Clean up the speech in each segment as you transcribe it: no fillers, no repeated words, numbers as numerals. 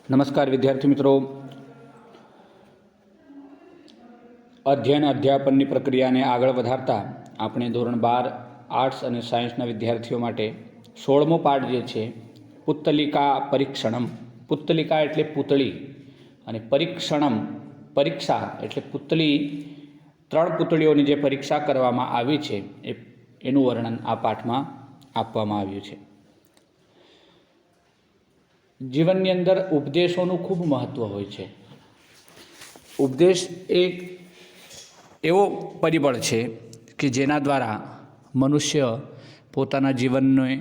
નમસ્કાર વિદ્યાર્થી મિત્રો, અધ્યયન અધ્યાપનની પ્રક્રિયાને આગળ વધારતા આપણે ધોરણ 12 આર્ટ્સ અને સાયન્સના વિદ્યાર્થીઓ માટે 16મો પાઠ જે છે પુત્તલિકા પરીક્ષણમ. પુત્તલિકા એટલે પૂતળી અને પરીક્ષણમ પરીક્ષા એટલે પૂતળી. 3 પૂતળીઓની જે પરીક્ષા કરવામાં આવી છે એનું વર્ણન આ પાઠમાં આપવામાં આવ્યું છે. જીવનની અંદર ઉપદેશોનું ખૂબ મહત્ત્વ હોય છે. ઉપદેશ એક એવો પરિબળ છે કે જેના દ્વારા મનુષ્ય પોતાના જીવનને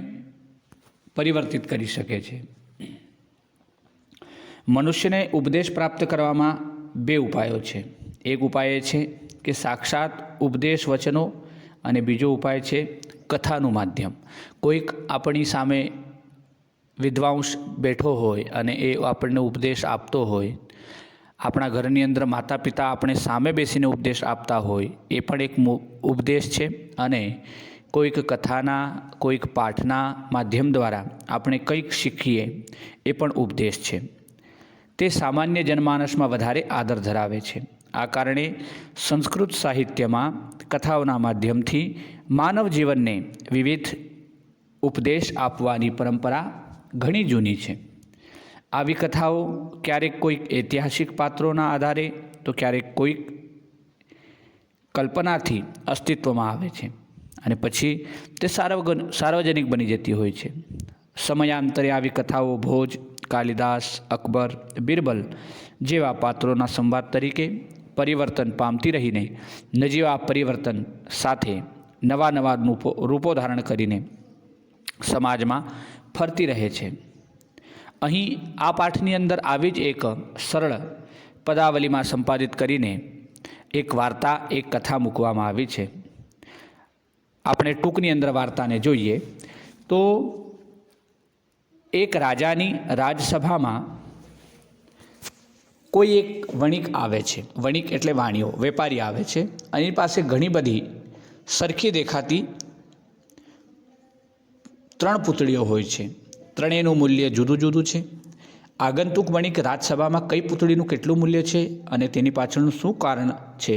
પરિવર્તિત કરી શકે છે. મનુષ્યને ઉપદેશ પ્રાપ્ત કરવામાં 2 ઉપાયો છે. એક ઉપાય એ છે કે સાક્ષાત ઉપદેશ વચનો અને બીજો ઉપાય છે કથાનું માધ્યમ. કોઈક આપણી સામે વિદ્વાંસ બેઠો હોય અને એ આપણને ઉપદેશ આપતો હોય, આપણા ઘરની અંદર માતા પિતા આપણે સામે બેસીને ઉપદેશ આપતા હોય, એ પણ એક ઉપદેશ છે. અને કોઈક કથાના કોઈક પાઠના માધ્યમ દ્વારા આપણે કંઈક શીખીએ એ પણ ઉપદેશ છે. તે સામાન્ય જનમાનસમાં વધારે આદર ધરાવે છે. આ કારણે સંસ્કૃત સાહિત્યમાં કથાઓના માધ્યમથી માનવ જીવનને વિવિધ ઉપદેશ આપવાની પરંપરા ઘણી જૂની છે. આવી કથાઓ ક્યારેક કોઈક ઐતિહાસિક પાત્રોના આધારે તો ક્યારેક કોઈક કલ્પનાથી અસ્તિત્વમાં આવે છે અને પછી તે સાર્વજનિક બની જતી હોય છે. સમયાંતરે આવી કથાઓ ભોજ, કાલિદાસ, અકબર, બિરબલ જેવા પાત્રોના સંવાદ તરીકે પરિવર્તન પામતી રહીને નજીવા પરિવર્તન સાથે નવા રૂપો ધારણ કરીને સમાજમાં ફરતી રહે છે. અહીં આ પાઠની અંદર આવી જ એક સરળ પદાવલીમાં સંપાદિત કરીને એક વાર્તા, એક કથા મૂકવામાં આવી છે. આપણે ટૂંકની અંદર વાર્તાને જોઈએ તો એક રાજાની રાજસભામાં કોઈ એક વણિક આવે છે. વણિક એટલે વાણિયો, વેપારી આવે છે. એની પાસે ઘણી બધી સરખી દેખાતી 3 પૂતળીઓ હોય છે. ત્રણેયનું મૂલ્ય જુદું જુદું છે. આગંતુક વણિક રાજસભામાં કઈ પૂતળીનું કેટલું મૂલ્ય છે અને તેની પાછળનું શું કારણ છે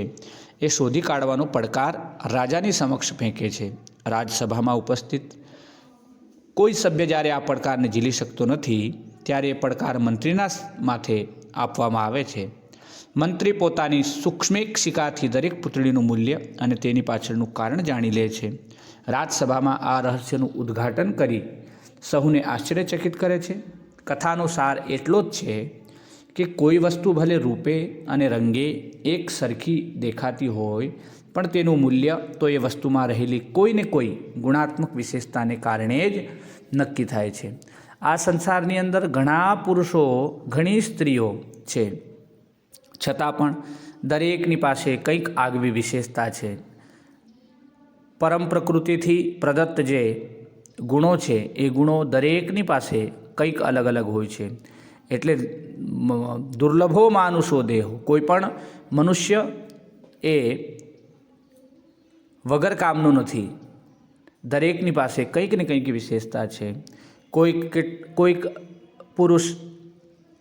એ શોધી કાઢવાનો પડકાર રાજાની સમક્ષ ફેંકે છે. રાજસભામાં ઉપસ્થિત કોઈ સભ્ય જ્યારે આ પડકારને ઝીલી શકતો નથી ત્યારે એ પડકાર મંત્રીના માથે આપવામાં આવે છે. મંત્રી પોતાની સૂક્ષ્મેક્ષિકાથી દરેક પૂતળીનું મૂલ્ય અને તેની પાછળનું કારણ જાણી લે છે. રાજસભામાં આ રહસ્યનું ઉદ્ઘાટન કરી સહુને આશ્ચર્યચકિત કરે છે. કથાનો સાર એટલો જ છે કે કોઈ વસ્તુ ભલે રૂપે અને રંગે એક સરખી દેખાતી હોય પણ તેનું મૂલ્ય તો એ વસ્તુમાં રહેલી કોઈને કોઈ ગુણાત્મક વિશેષતાને કારણે જ નક્કી થાય છે. આ સંસારની અંદર ઘણા પુરુષો, ઘણી સ્ત્રીઓ છે, છતાં પણ દરેકની પાસે કંઈક આગવી વિશેષતા છે. પરમ પ્રકૃતિથી પ્રદત્ત જે ગુણો છે એ ગુણો દરેકની પાસે કંઈક અલગ અલગ હોય છે. એટલે દુર્લભો માનુષો દેહ, કોઈ પણ મનુષ્ય એ વગર કામનું નથી. દરેકની પાસે કંઈક ને કંઈક વિશેષતા છે. કોઈક પુરુષ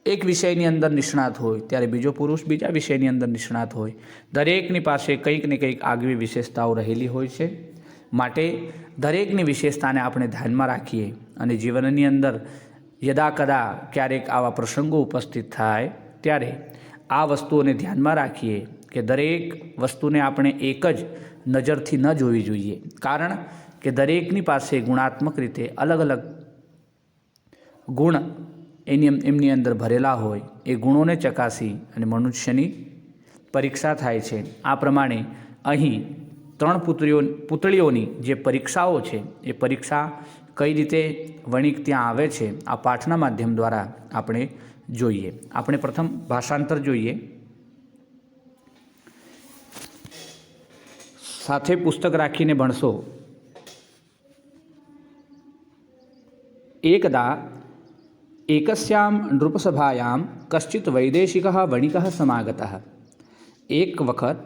એક વિષયની અંદર નિષ્ણાત હોય ત્યારે બીજો પુરુષ બીજા વિષયની અંદર નિષ્ણાત હોય. દરેકની પાસે કંઈક ને કંઈક આગવી વિશેષતાઓ રહેલી હોય છે. માટે દરેકની વિશેષતાને આપણે ધ્યાનમાં રાખીએ અને જીવનની અંદર યદા કદા ક્યારેક આવા પ્રસંગો ઉપસ્થિત થાય ત્યારે આ વસ્તુઓને ધ્યાનમાં રાખીએ કે દરેક વસ્તુને આપણે એક જ નજરથી ન જોવી જોઈએ. કારણ કે દરેકની પાસે ગુણાત્મક રીતે અલગ અલગ ગુણ એમની અંદર ભરેલા હોય. એ ગુણોને ચકાસી અને મનુષ્યની પરીક્ષા થાય છે. આ પ્રમાણે અહીં 3 પૂતળીઓની જે પરીક્ષાઓ છે એ પરીક્ષા કઈ રીતે વણિક ત્યાં આવે છે આ પાઠના માધ્યમ દ્વારા આપણે જોઈએ. આપણે પ્રથમ ભાષાંતર જોઈએ. સાથે પુસ્તક રાખીને ભણશો. એકદા એકસ્યામ નૃપસભાયામ કશ્ચિત વૈદેશિકઃ વણિકઃ સમાગતઃ. એક વખત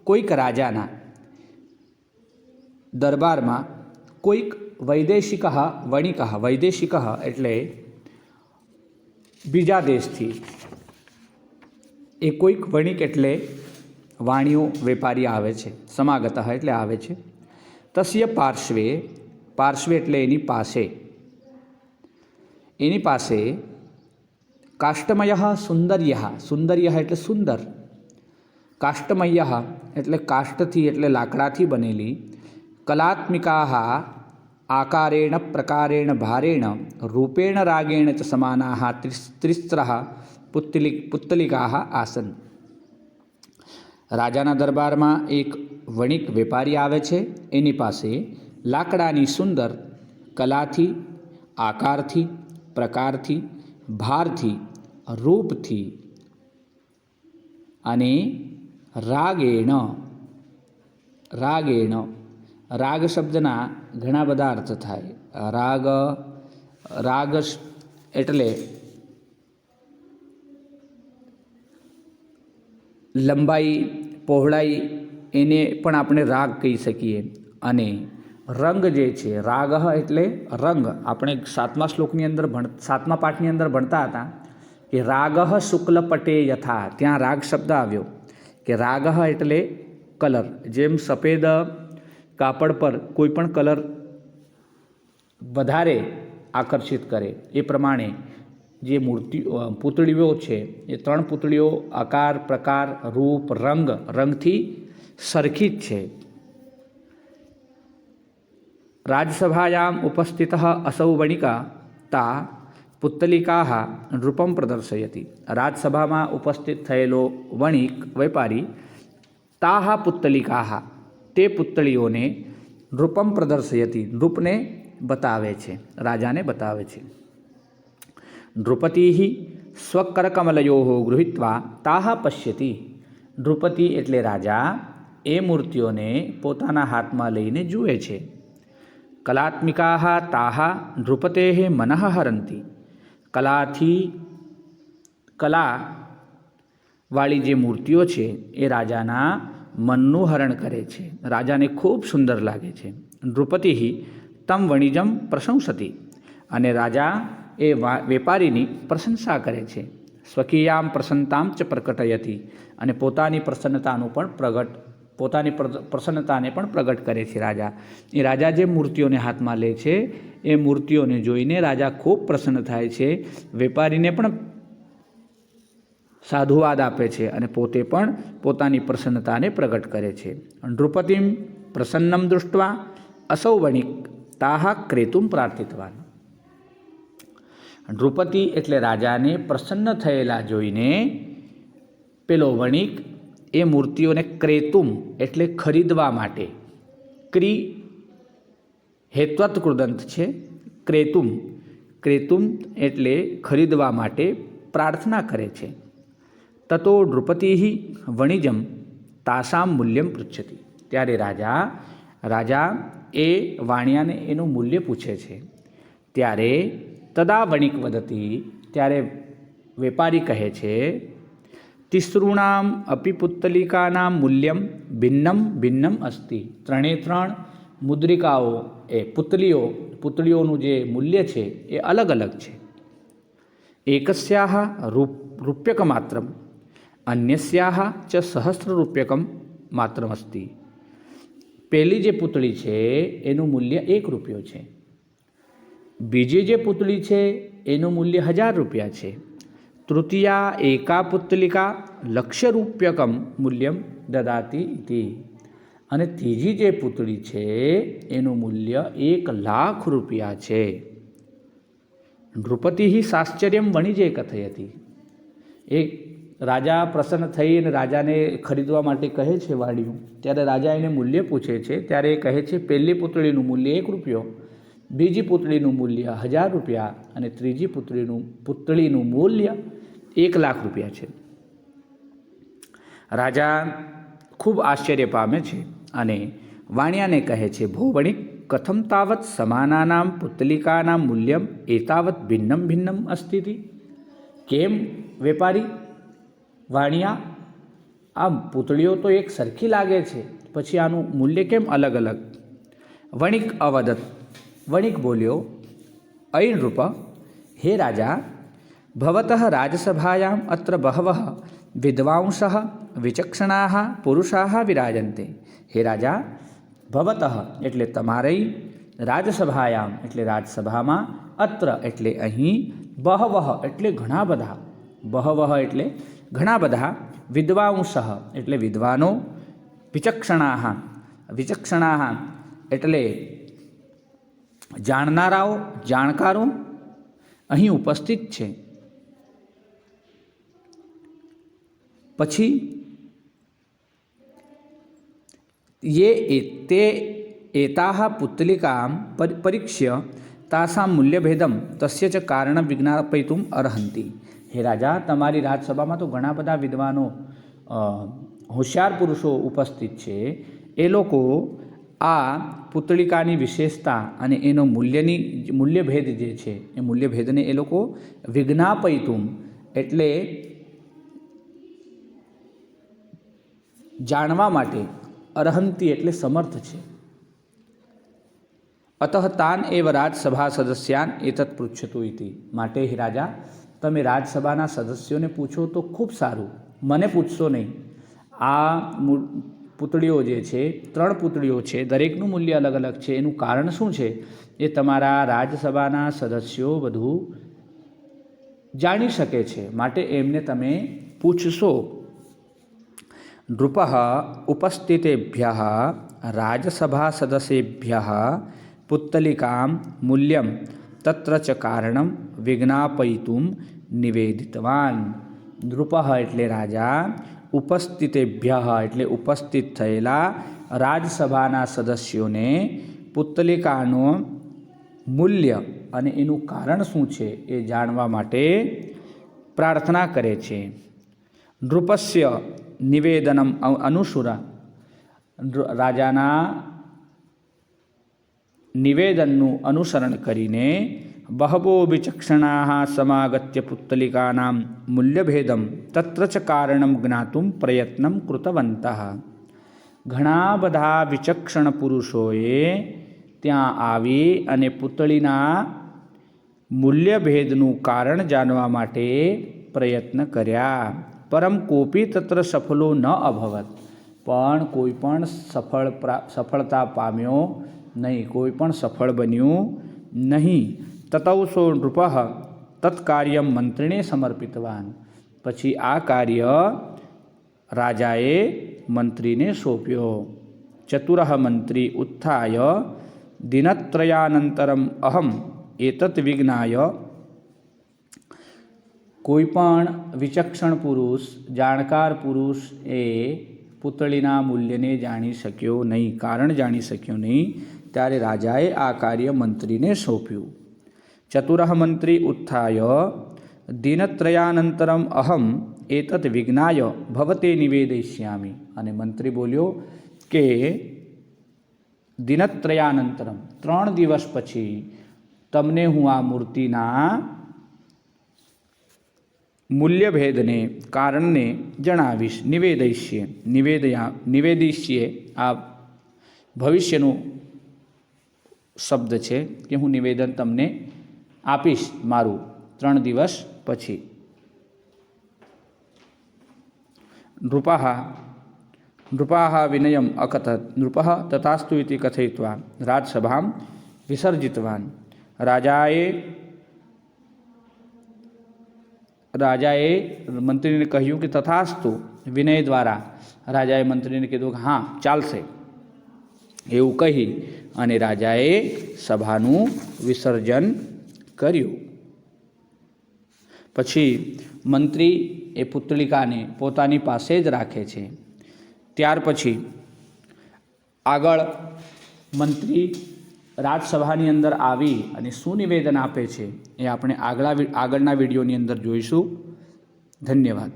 કોઈક રાજાના દરબારમાં કોઈક વૈદેશિક વણિક, વૈદેશિક એટલે બીજા દેશથી એ કોઈક વણિક એટલે વાણિયો વેપારી આવે છે, સમાગત એટલે આવે છે. તસ્ય પાર્શ્વે, પાર્શ્વે એટલે એની પાસે કાષ્ટમય સુંદર્ય, સુંદર્ય એટલે સુંદર, કાષ્ટમય એટલે કાષ્ટથી એટલે લાકડાથી બનેલી, કલાત્મિકા આકારેણ પ્રકારેણ ભારેણ રૂપેણ રાગેણ ચ સમાનાઃ ત્રિસ્રઃ પુત્તલિકા આસન. રાજાના દરબારમાં એક વણિક વેપારી આવે છે. એની પાસે લાકડાની સુંદર કલાથી, આકારથી, પ્રકારથી, ભારથી, રૂપથી અને રાગેણ, રાગેણ, રાગ શબ્દના ઘણા બધા અર્થ થાય. રાગ એટલે લંબાઈ, પહોળાઈ, એને પણ આપણે રાગ કહી શકીએ. અને રંગ જે છે, રાગ એટલે રંગ. આપણે 7મા પાઠની અંદર ભણતા હતા કે રાગ શુક્લપટે યથા, ત્યાં રાગ શબ્દ આવ્યો કે રાગ એટલે કલર. જેમ સફેદ કાપડ પર કોઈ પણ કલર વધારે આકર્ષિત કરે એ પ્રમાણે જે પૂતળીઓ છે એ 3 પૂતળીઓ આકાર, પ્રકાર, રૂપ, રંગથી સરખી જ છે. રાજસભાયામ ઉપસ્થિતઃ અસૌ વણિકા તા પુત્તલિકાઃ નૃપમ પ્રદર્શયતિ. રાજસભામાં ઉપસ્થિત થયેલો વણિક વેપારી તાહ પુત્તલિકાઃ, તે પુત્તળીઓને નૃપમ પ્રદર્શયતિ, નૃપને બતાવે છે, રાજાને બતાવે છે. નૃપતિ સ્વકરકમલયો ગૃહીત્વા તાહ પશ્યતિ. નૃપતિ એટલે રાજા એ મૂર્તિઓને પોતાના હાથમાં લઈને જુએ છે. કલાત્મિકા તાહ નૃપતે મનઃ હરંતિ. કલાવાળી જે મૂર્તિઓ છે એ રાજાના મનનું હરણ કરે છે, રાજાને ખૂબ સુંદર લાગે છે. નૃપતિ તમ વણિજમ પ્રશંસતિ. અને રાજા એ વેપારીની પ્રશંસા કરે છે. સ્વકીયામ પ્રસન્નતામ ચ પ્રકટયતિ. અને પોતાની પ્રસન્નતાને પણ પ્રગટ કરે છે રાજા. એ રાજા જે મૂર્તિઓને હાથમાં લે છે એ મૂર્તિઓને જોઈને રાજા ખૂબ પ્રસન્ન થાય છે. વેપારીને પણ સાધુવાદ આપે છે અને પોતે પણ પોતાની પ્રસન્નતાને પ્રગટ કરે છે. નૃપતિમ પ્રસન્નમ દૃષ્ટ્વા અસૌ વણિક તાહ ક્રેતુમ પ્રાર્થિતવાન. નૃપતિ એટલે રાજાને પ્રસન્ન થયેલા જોઈને પેલો વણિક એ મૂર્તિઓને ક્રેતુમ એટલે ખરીદવા માટે, હેત્વત કૃદંત છે, ક્રેતુમ એટલે ખરીદવા માટે પ્રાર્થના કરે છે. તતો નૃપતિ વણિજમ તાસામ મૂલ્યમ પૃચ્છતિ. ત્યારે રાજા એ વાણિયાને એનું મૂલ્ય પૂછે છે. ત્યારે તદા વણિક વદતી, ત્યારે વેપારી કહે છે, તિસૃણામ અપી પુત્તલિકાનામ મૂલ્યમ ભિન્નમ અસ્તિ. 3 મુદ્રિકાઓ એ પુત્તળીઓનું જે મૂલ્ય છે એ અલગ અલગ છે. એકસ્યાહ રૂપ્યક માત્રમ અન્યસ્યાહ ચ સહસ્ર રૂપ્યકમ માત્રમ અસ્તિ. પહેલી જે પુતળી છે એનું મૂલ્ય 1 રૂપિયો છે. બીજી જે પુતળી છે એનું મૂલ્ય 1000 રૂપિયા છે. તૃતીયા એકા પુત્તલિકા લક્ષ્ય રૂપ્યકમ મૂલ્યમ દદાતી ઇતિ. અને ત્રીજી જે પુતળી છે એનું મૂલ્ય 1,00,000 રૂપિયા છે. નૃપતિ સાશ્ચર્યમ વણિજે કથયતિ. એક રાજા પ્રસન્ન થઈ અને રાજાને ખરીદવા માટે કહે છે વાડિયું. ત્યારે રાજા એને મૂલ્ય પૂછે છે. ત્યારે એ કહે છે પહેલી પુતળીનું મૂલ્ય 1 રૂપિયો, બીજી પુતળીનું મૂલ્ય 1000 રૂપિયા અને ત્રીજી પુતળીનું મૂલ્ય 1,00,000 રૂપિયા છે. રાજા ખૂબ આશ્ચર્ય પામે છે અને વાણિયાને કહે છે, ભો વણિક કથમ તાવત સમાનાનામ પુત્તલિકાનામ મૂલ્યમ એતાવત ભિન્નમ અસ્તિતિ. કેમ વેપારી, વાણિયા, આ પુતળીઓ તો એક સરખી લાગે છે, પછી આનું મૂલ્ય કેમ અલગ અલગ? વણિક અવદત, વણિક બોલ્યો, અય નૃપ, હે રાજા, ભવતઃ રાજસભાયામ અત્ર બહવઃ વિદ્વાંસઃ વિચક્ષણાઃ પુરુષાઃ વિરાજન્તે. હે રાજા, ભવતઃ એટલે તમારી, રાજસભાયામ એટલે રાજસભામાં, અત્ર એટલે અહીં, બહવઃ એટલે ઘણા બધા, બહવઃ એટલે ઘણા બધા, વિદ્વાંસઃ એટલે વિદ્વાનો, વિચક્ષણાઃ વિચક્ષણાઃ એટલે જાણનારાઓ, જાણકારો અહીં ઉપસ્થિત છે. પછી તે એતાહ પુતલિકાં પરીક્ષ્ય તાસાં મૂલ્યભેદમ તસ્ય ચ કારણં વિજ્ઞાપયિતુમ અર્હન્તિ. હે રાજા, તમારી રાજસભામાં તો ઘણા બધા વિદ્વાનો, હોશિયાર પુરુષો ઉપસ્થિત છે. એ લોકો આ પુતળિકાની વિશેષતા અને એનો મૂલ્યભેદ જે છે એ મૂલ્યભેદને એ લોકો વિજ્ઞાપયિતુમ એટલે જાણવા માટે, અર્હંતિ એટલે સમર્થ છે. અતઃ તાન એવ રાજસભા સદસ્યાન એતત પૃચ્છતુ ઇતિ. માટે હે રાજા, તમે રાજસભાના સદસ્યોને પૂછો તો ખૂબ સારું, મને પૂછશો નહીં. આ પુતળીઓ જે છે, 3 પુતળીઓ છે, દરેકનું મૂલ્ય અલગ અલગ છે. એનું કારણ શું છે એ તમારા રાજસભાના સદસ્યો બધું જાણી શકે છે, માટે એમને તમે પૂછશો. નૃપઃ ઉપસ્થિતેભ્યઃ રાજસભા સદસ્યેભ્યઃ પુત્તલિકાં મૂલ્યમ તત્ર ચ કારણમ વિજ્ઞાપયિતુમ નિવેદિતવાન. નૃપઃ એટલે રાજા, ઉપસ્થિતેભ્યઃ એટલે ઉપસ્થિત થયેલા રાજસભાના સદસ્યોને પુત્તલિકાનો મૂલ્ય અને એનું કારણ શું છે એ જાણવા માટે પ્રાર્થના કરે છે. નૃપસ્ય નિવેદનમ અનુસુરા. રાજાના નિવેદનનું અનુસરણ કરીને બહવો વિચક્ષણાઃ સમાગત્ય પુત્તલિકાનાં મૂલ્યભેદમ તત્ર ચ કારણમ જ્ઞાતુમ પ્રયત્નમ કૃતવંતઃ. ઘણા બધા વિચક્ષણ પુરુષોએ ત્યાં આવી અને પુતળીના મૂલ્યભેદનું કારણ જાણવા માટે પ્રયત્ન કર્યા. પરમ કોપી તત્ર સફલો ન અભવત. પણ કોઈ પણ સફળતા પામ્યો નહીં, કોઈ પણ સફળ બન્યું નહીં. તતૌસો નૃપઃ તત્કાર્યમ મંત્રીને સમર્પિતવાન. પછી આ કાર્ય રાજાએ મંત્રીને સોંપ્યો. ચતુરઃ મંત્રી ઉત્થાય દિનત્રયાનંતરમ અહમ એતત વિજ્ઞાય. કોઈ પણ વિચક્ષણ પુરુષ, જાણકાર પુરુષ એ પુતળીના મૂલ્યને જાણી શક્યો નહીં, કારણ જાણી શક્યો નહીં. ત્યારે રાજાએ આ કાર્ય મંત્રીને સોંપ્યું. ચતુરઃ મંત્રી ઉત્થાય દિનત્રયાનંતરમ અહમ એતત વિજ્ઞાય ભવતે નિવેદયિષ્યામિ. અને મંત્રી બોલ્યો કે દિનત્રયાનંતરમ 3 દિવસ પછી તમને હું આ મૂર્તિના મૂલ્યભેદને, કારણને જણાવીશ. નિવેદયિષ્યે આ ભવિષ્યનું શબ્દ છે કે હું નિવેદન તમને આપીશ મારું 3 દિવસ પછી. નૃપાઃ વિનયમ અકથત. નૃપઃ તથાસ્તુ ઇતિ કથયિત્વા રાજસભાં વિસર્જિતવાન. રાજાએ મંત્રીને કહ્યું કે તથાસ્તુ. વિનય દ્વારા રાજાએ મંત્રીને કીધું કે હા ચાલશે એવું કહી અને રાજાએ સભાનું વિસર્જન કર્યું. પછી મંત્રી એ પુતળિકાને પોતાની પાસે જ રાખે છે. ત્યાર પછી આગળ મંત્રી રાજસભાની અંદર આવી અને શું નિવેદન આપે છે એ આપણે આગળના વિડીયોની અંદર જોઈશું. ધન્યવાદ.